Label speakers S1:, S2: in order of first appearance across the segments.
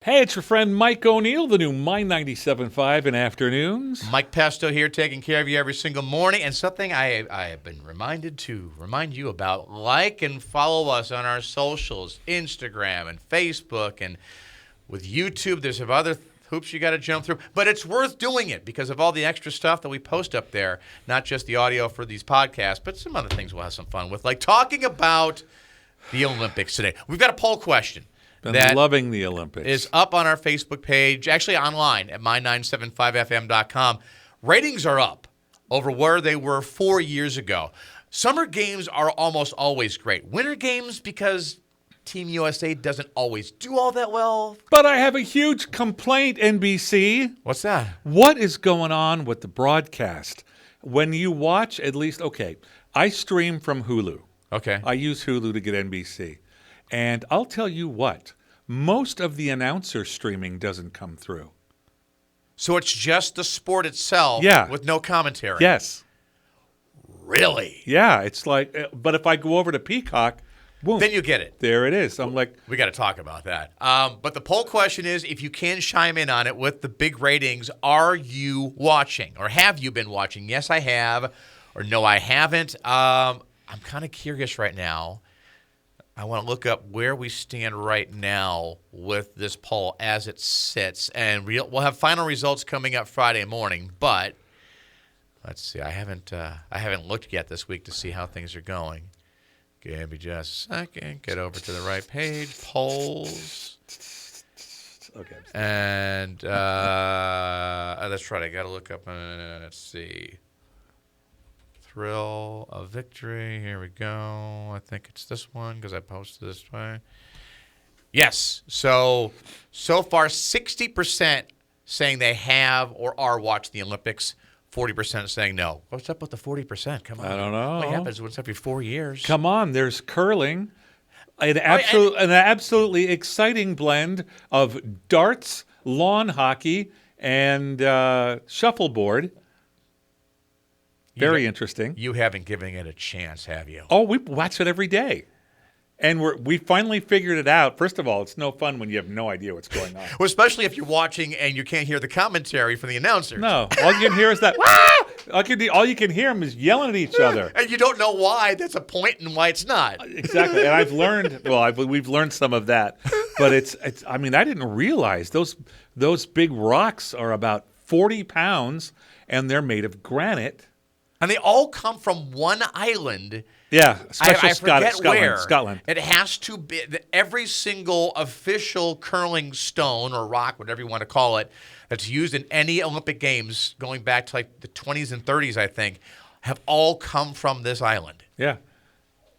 S1: Hey, it's your friend Mike O'Neill, the new My 97.5 in afternoons.
S2: Mike Pesto here, taking care of you every single morning. And something I have been reminded to remind you about, like and follow us on our socials, Instagram and Facebook, and with YouTube. There's some other hoops you got to jump through. But it's worth doing it because of all the extra stuff that we post up there, not just the audio for these podcasts, but some other things we'll have some fun with, like talking about the Olympics today. We've got a poll question.
S1: Been loving the Olympics.
S2: Is up on our Facebook page, actually online at my975fm.com. Ratings are up over where they were 4 years ago. Summer games are almost always great. Winter games, because Team USA doesn't always do all that well.
S1: But I have a huge complaint, NBC.
S2: What's that?
S1: What is going on with the broadcast? When you watch, at least, okay, I stream from Hulu.
S2: Okay.
S1: I use Hulu to get NBC. And I'll tell you what, most of the announcer streaming doesn't come through.
S2: So it's just the sport itself with no commentary?
S1: Yes.
S2: Really?
S1: Yeah, it's like, but if I go over to Peacock, boom.
S2: Then you get it.
S1: There it is. I'm like,
S2: we got to talk about that. But the poll question is, if you can chime in on it with the big ratings, are you watching or have you been watching? Yes, I have, or no, I haven't. I'm kind of curious right now. I want to look up where we stand right now with this poll as it sits, and we'll have final results coming up Friday morning. But let's see, I haven't looked yet this week to see how things are going. Give me just a second. Get over to the right page. Polls.
S1: Okay.
S2: And that's right. I got to look up. Let's see. Thrill of victory. Here we go. I think it's this one because I posted this way. Yes. So far, 60% saying they have or are watching the Olympics. 40% saying no. What's up with the 40%? Come on.
S1: I don't know.
S2: What happens once every 4 years?
S1: Come on. There's curling. An absolutely exciting blend of darts, lawn hockey, and shuffleboard. Very interesting.
S2: You haven't given it a chance, have you?
S1: Oh, we watch it every day. And we finally figured it out. First of all, it's no fun when you have no idea what's going on.
S2: Well, especially if you're watching and you can't hear the commentary from the announcers.
S1: No. All you can hear is that, all you can hear them is yelling at each other.
S2: And you don't know why that's a point and why it's not.
S1: Exactly. And I've learned, we've learned some of that. But it's I mean, I didn't realize those big rocks are about 40 pounds, and they're made of granite.
S2: And they all come from one island.
S1: Yeah,
S2: I forget where.
S1: Scotland.
S2: It has to be every single official curling stone or rock, whatever you want to call it, that's used in any Olympic Games going back to like the 20s and 30s, I think, have all come from this island.
S1: Yeah.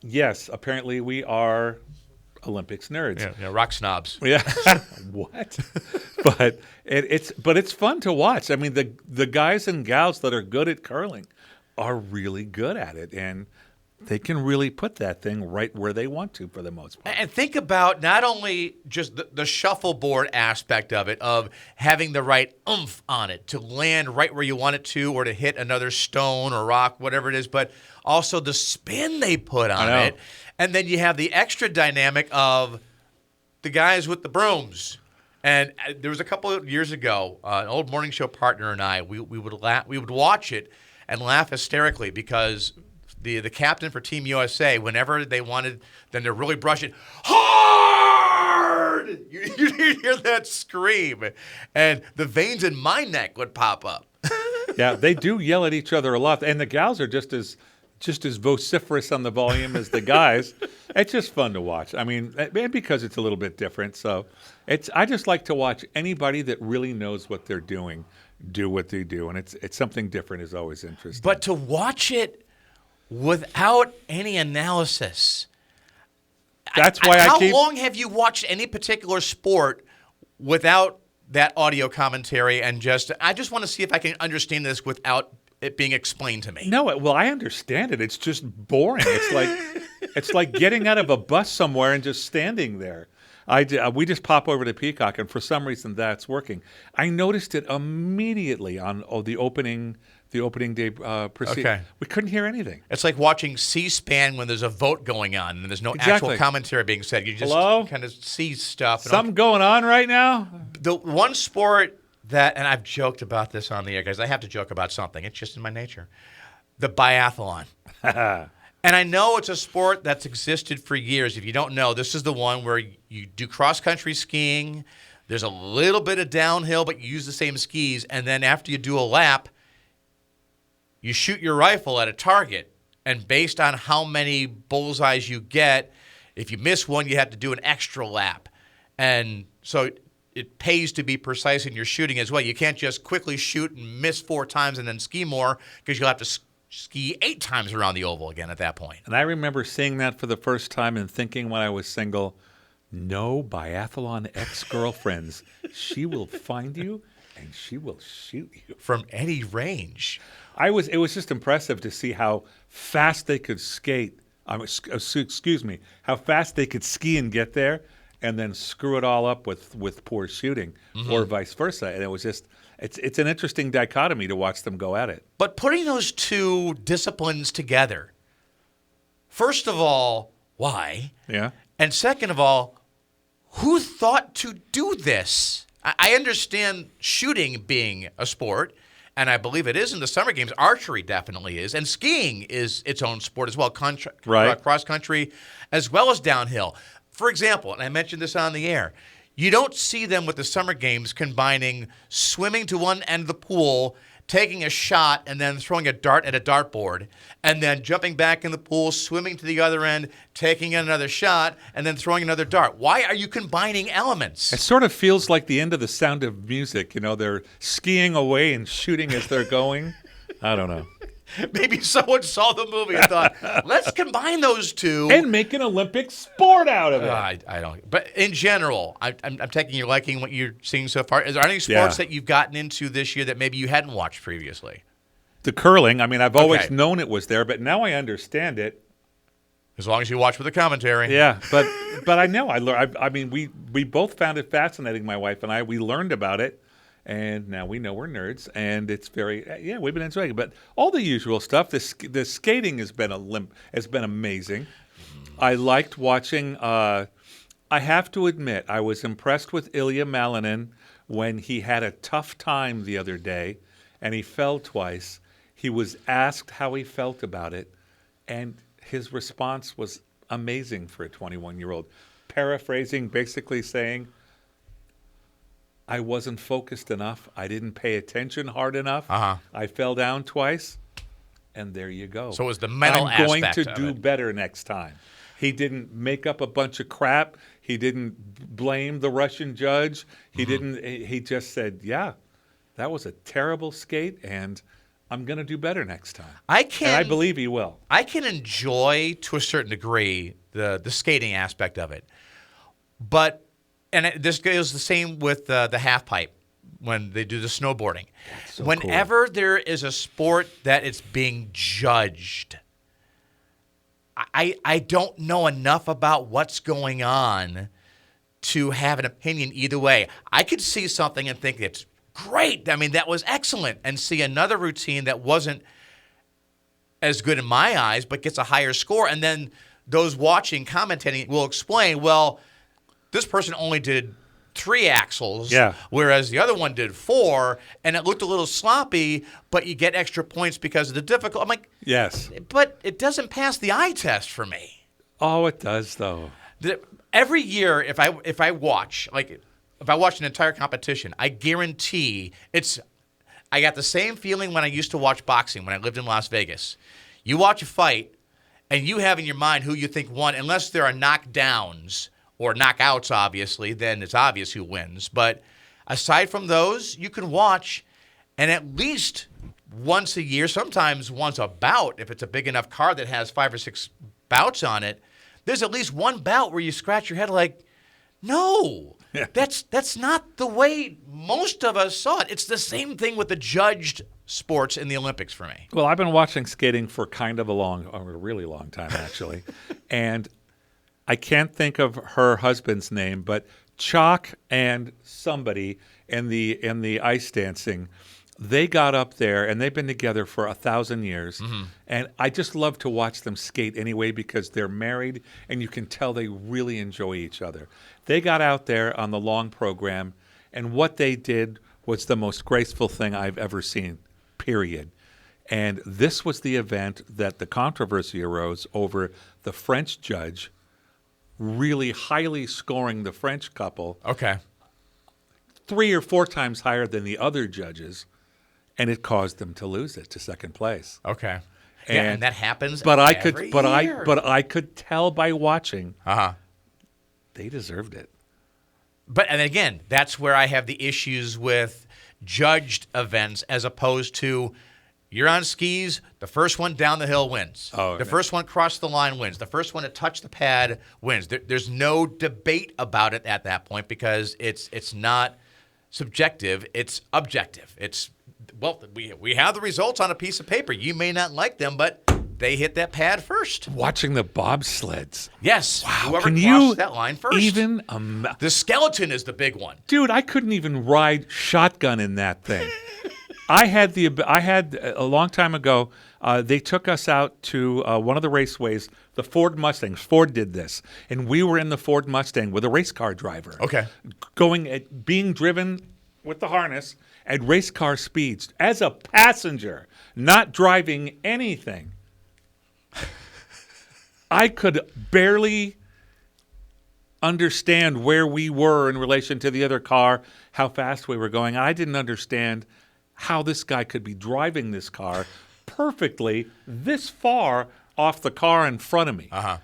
S1: Yes, apparently we are Olympics nerds.
S2: Yeah, rock snobs.
S1: Yeah. What? But it's fun to watch. I mean, the guys and gals that are good at curling are really good at it, and they can really put that thing right where they want to for the most part.
S2: And think about not only just the shuffleboard aspect of it, of having the right oomph on it to land right where you want it to or to hit another stone or rock, whatever it is, but also the spin they put on it. And then you have the extra dynamic of the guys with the brooms. And there was a couple of years ago, an old morning show partner and I, we would watch it and laugh hysterically because the captain for Team USA, whenever they wanted them to really brush it hard, you hear that scream, and the veins in my neck would pop up.
S1: Yeah, they do yell at each other a lot, and the gals are just as vociferous on the volume as the guys. It's just fun to watch. I mean, because it's a little bit different. So I just like to watch anybody that really knows what they're doing do what they do, and it's something different is always interesting.
S2: But to watch it without any analysis.
S1: That's why
S2: How long have you watched any particular sport without that audio commentary and I just want to see if I can understand this without it being explained to me.
S1: No, well, I understand it. It's just boring. It's like getting out of a bus somewhere and just standing there. We just pop over to Peacock, and for some reason that's working. I noticed it immediately on the opening the opening day proceeding.
S2: Okay.
S1: We couldn't hear anything.
S2: It's like watching C-SPAN when there's a vote going on and there's no
S1: Exactly.
S2: actual commentary being said. You just
S1: Hello?
S2: kind of see stuff. And
S1: Something going on right now?
S2: the one sport that, and I've joked about this on the air, guys. I have to joke about something. It's just in my nature. The biathlon. And I know it's a sport that's existed for years. If you don't know, this is the one where you do cross-country skiing. There's a little bit of downhill, but you use the same skis. And then after you do a lap, you shoot your rifle at a target. And based on how many bullseyes you get, if you miss one, you have to do an extra lap. And so it pays to be precise in your shooting as well. You can't just quickly shoot and miss 4 times and then ski more, because you'll have to ski 8 times around the oval again at that point.
S1: And I remember seeing that for the first time and thinking when I was single, no biathlon ex-girlfriends. She will find you and she will shoot you.
S2: From any range.
S1: It was just impressive to see how fast they could skate. Excuse me, how fast they could ski and get there, and then screw it all up with poor shooting, or vice versa. And it was just, it's an interesting dichotomy to watch them go at it.
S2: But putting those two disciplines together, first of all, why?
S1: Yeah.
S2: And second of all, who thought to do this? I understand shooting being a sport, and I believe it is in the summer games. Archery definitely is, and skiing is its own sport as well,
S1: Right.
S2: cross country as well as downhill. For example, and I mentioned this on the air, you don't see them with the summer games combining swimming to one end of the pool, taking a shot, and then throwing a dart at a dartboard, and then jumping back in the pool, swimming to the other end, taking another shot, and then throwing another dart. Why are you combining elements?
S1: It sort of feels like the end of The Sound of Music. You know, they're skiing away and shooting as they're going. I don't know.
S2: Maybe someone saw the movie and thought, let's combine those two.
S1: And make an Olympic sport out of it.
S2: I don't. But in general, I'm taking your liking what you're seeing so far. Is there any sports that you've gotten into this year that maybe you hadn't watched previously?
S1: The curling, I mean, I've always
S2: Okay.
S1: known it was there, but now I understand it.
S2: As long as you watch with the commentary.
S1: Yeah, but I know. I mean, we both found it fascinating, my wife and I. We learned about it, and now we know we're nerds, and it's very, we've been enjoying it. But all the usual stuff, the skating has been amazing. I liked watching, I have to admit, I was impressed with Ilya Malinin when he had a tough time the other day, and he fell twice. He was asked how he felt about it, and his response was amazing for a 21-year-old. Paraphrasing, basically saying, I wasn't focused enough. I didn't pay attention hard enough. I fell down twice, and there you go.
S2: So it was the mental
S1: I'm going
S2: aspect
S1: to
S2: of
S1: do
S2: it.
S1: better next time. He didn't make up a bunch of crap. He didn't blame the Russian judge. He didn't. He just said, yeah, that was a terrible skate, and I'm going to do better next time. And I believe he will.
S2: I can enjoy, to a certain degree, the skating aspect of it. But, this goes the same with the half pipe when they do the snowboarding.
S1: so
S2: Whenever there is a sport that it's being judged, I don't know enough about what's going on to have an opinion either way. I could see something and think it's great. I mean, that was excellent. And see another routine that wasn't as good in my eyes, but gets a higher score. And then those watching, commentating will explain, well, this person only did 3 axles, whereas the other one did 4, and it looked a little sloppy, but you get extra points because of the difficulty. I'm like,
S1: Yes.
S2: but it doesn't pass the eye test for me.
S1: Oh, it does, though.
S2: Every year, if I watch an entire competition, I guarantee I got the same feeling when I used to watch boxing when I lived in Las Vegas. You watch a fight, and you have in your mind who you think won, unless there are knockdowns or knockouts, obviously, then it's obvious who wins. But aside from those, you can watch, and at least once a year, sometimes once a bout, if it's a big enough card that has 5 or 6 bouts on it, there's at least one bout where you scratch your head like, no, that's not the way most of us saw it. It's the same thing with the judged sports in the Olympics for me.
S1: Well, I've been watching skating for a really long time, actually. And I can't think of her husband's name, but Chalk and somebody in the ice dancing, they got up there, and they've been together for 1,000 years. And I just love to watch them skate anyway because they're married, and you can tell they really enjoy each other. They got out there on the long program, and what they did was the most graceful thing I've ever seen, period. And this was the event that the controversy arose over the French judge really highly scoring the French couple
S2: Okay.
S1: 3 or 4 times higher than the other judges, and it caused them to lose it to second place.
S2: Okay. Yeah, and
S1: And-
S2: that happens
S1: But I
S2: every
S1: could,
S2: year.
S1: but I could tell by watching
S2: Uh-huh.
S1: they deserved it.
S2: And again, that's where I have the issues with judged events as opposed to you're on skis, the first one down the hill wins.
S1: Oh,
S2: The
S1: man.
S2: first one across the line wins. The first one to touch the pad wins. There's no debate about it at that point because it's not subjective, it's objective. We have the results on a piece of paper. You may not like them, but they hit that pad first.
S1: Watching the bobsleds.
S2: Yes. Whoever
S1: Can
S2: crossed
S1: you
S2: that line first.
S1: even
S2: The skeleton is the big one.
S1: Dude, I couldn't even ride shotgun in that thing. I had a long time ago. They took us out to one of the raceways, the Ford Mustangs. Ford did this, and we were in the Ford Mustang with a race car driver.
S2: Okay.
S1: Being driven with the harness at race car speeds as a passenger, not driving anything. I could barely understand where we were in relation to the other car, how fast we were going. I didn't understand how this guy could be driving this car perfectly this far off the car in front of me.
S2: Uh-huh.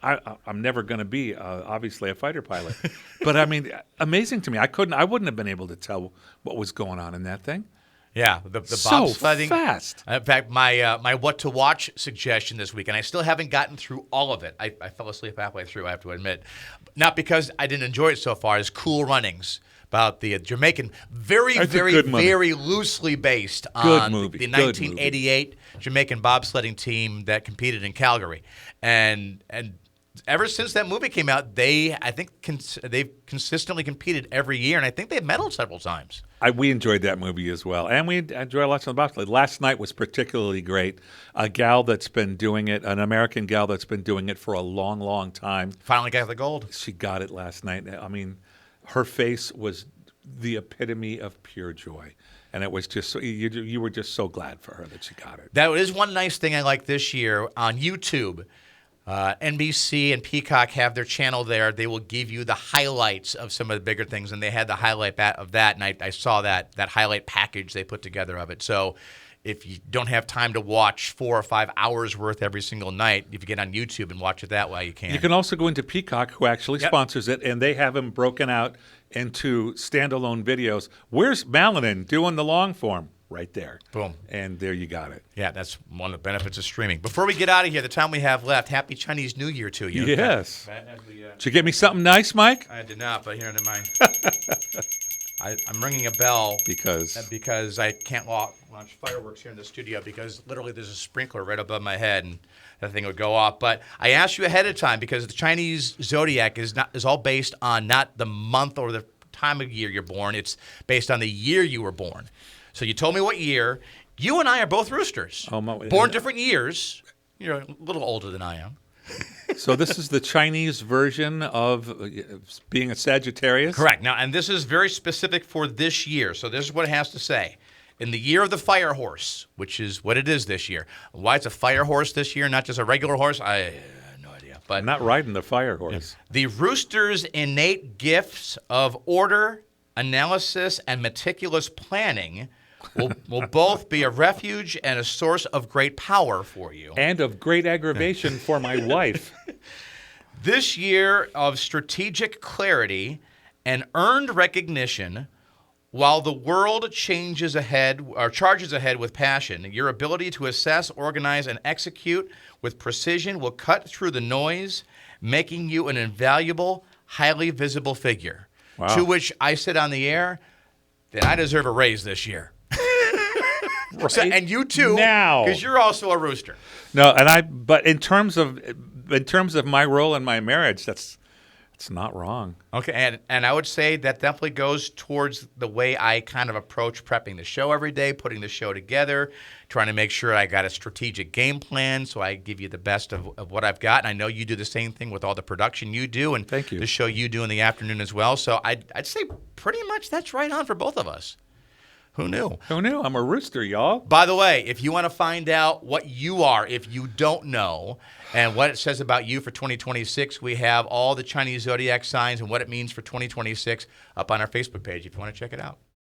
S1: I'm never going to be obviously a fighter pilot, but I mean, amazing to me. I wouldn't have been able to tell what was going on in that thing.
S2: Yeah, the
S1: So
S2: bobsledding.
S1: fast.
S2: In fact, my what to watch suggestion this week, and I still haven't gotten through all of it. I fell asleep halfway through, I have to admit. Not because I didn't enjoy it so far, is Cool Runnings about the Jamaican, very,
S1: That's a
S2: very,
S1: good movie.
S2: very loosely based
S1: Good
S2: on
S1: movie,
S2: the
S1: good movie.
S2: 1988 Jamaican bobsledding team that competed in Calgary. And ever since that movie came out, they've consistently competed every year, and I think they've medaled several times.
S1: We enjoyed that movie as well, and we enjoyed lots of the bobsled. Last night was particularly great. A gal that's been doing it, an American gal that's been doing it for a long, long time.
S2: Finally got the gold.
S1: She got it last night. I mean, her face was the epitome of pure joy, and it was just you were just so glad for her that she got it.
S2: That is one nice thing I like this year on YouTube. NBC and Peacock have their channel there. They will give you the highlights of some of the bigger things, and they had the highlight of that, and I saw that highlight package they put together of it. So if you don't have time to watch 4 or 5 hours worth every single night, if you get on YouTube and watch it that way, you can.
S1: You can also go into Peacock, who actually
S2: Yep.
S1: sponsors it, and they have them broken out into standalone videos. Where's Malanin doing the long form? Right there.
S2: Boom.
S1: And there you got it.
S2: Yeah, that's one of the benefits of streaming. Before we get out of here, the time we have left, Happy Chinese New Year to you.
S1: Yes. Did you get me something nice, Mike?
S2: I did not, but here in my I'm ringing a bell because I can't launch fireworks here in the studio because literally there's a sprinkler right above my head and that thing would go off. But I asked you ahead of time because the Chinese zodiac is all based on not the month or the time of year you're born. It's based on the year you were born. So you told me what year. You and I are both roosters.
S1: Oh,
S2: born different years. You're a little older than I am.
S1: So this is the Chinese version of being a Sagittarius?
S2: Correct. Now, and this is very specific for this year. So this is what it has to say. In the year of the fire horse, which is what it is this year. Why it's a fire horse this year, not just a regular horse, I have no idea. But
S1: I'm not riding the fire horse.
S2: the rooster's innate gifts of order, analysis, and meticulous planning will both be a refuge and a source of great power for you.
S1: And of great aggravation for my wife.
S2: This year of strategic clarity and earned recognition, while the world charges ahead with passion, your ability to assess, organize, and execute with precision will cut through the noise, making you an invaluable, highly visible figure.
S1: Wow.
S2: To which I said on the air that I deserve a raise this year. So, and you too,
S1: now.
S2: because you're also a rooster.
S1: No, but in terms of my role in my marriage, that's It's not wrong.
S2: Okay, and I would say that definitely goes towards the way I kind of approach prepping the show every day, putting the show together, trying to make sure I got a strategic game plan so I give you the best of what I've got. And I know you do the same thing with all the production you do and
S1: Thank you.
S2: the show you do in the afternoon as well. So I'd say pretty much that's right on for both of us. Who knew?
S1: Who knew? I'm a rooster, y'all.
S2: By the way, if you want to find out what you are, if you don't know, and what it says about you for 2026, we have all the Chinese zodiac signs and what it means for 2026 up on our Facebook page if you want to check it out.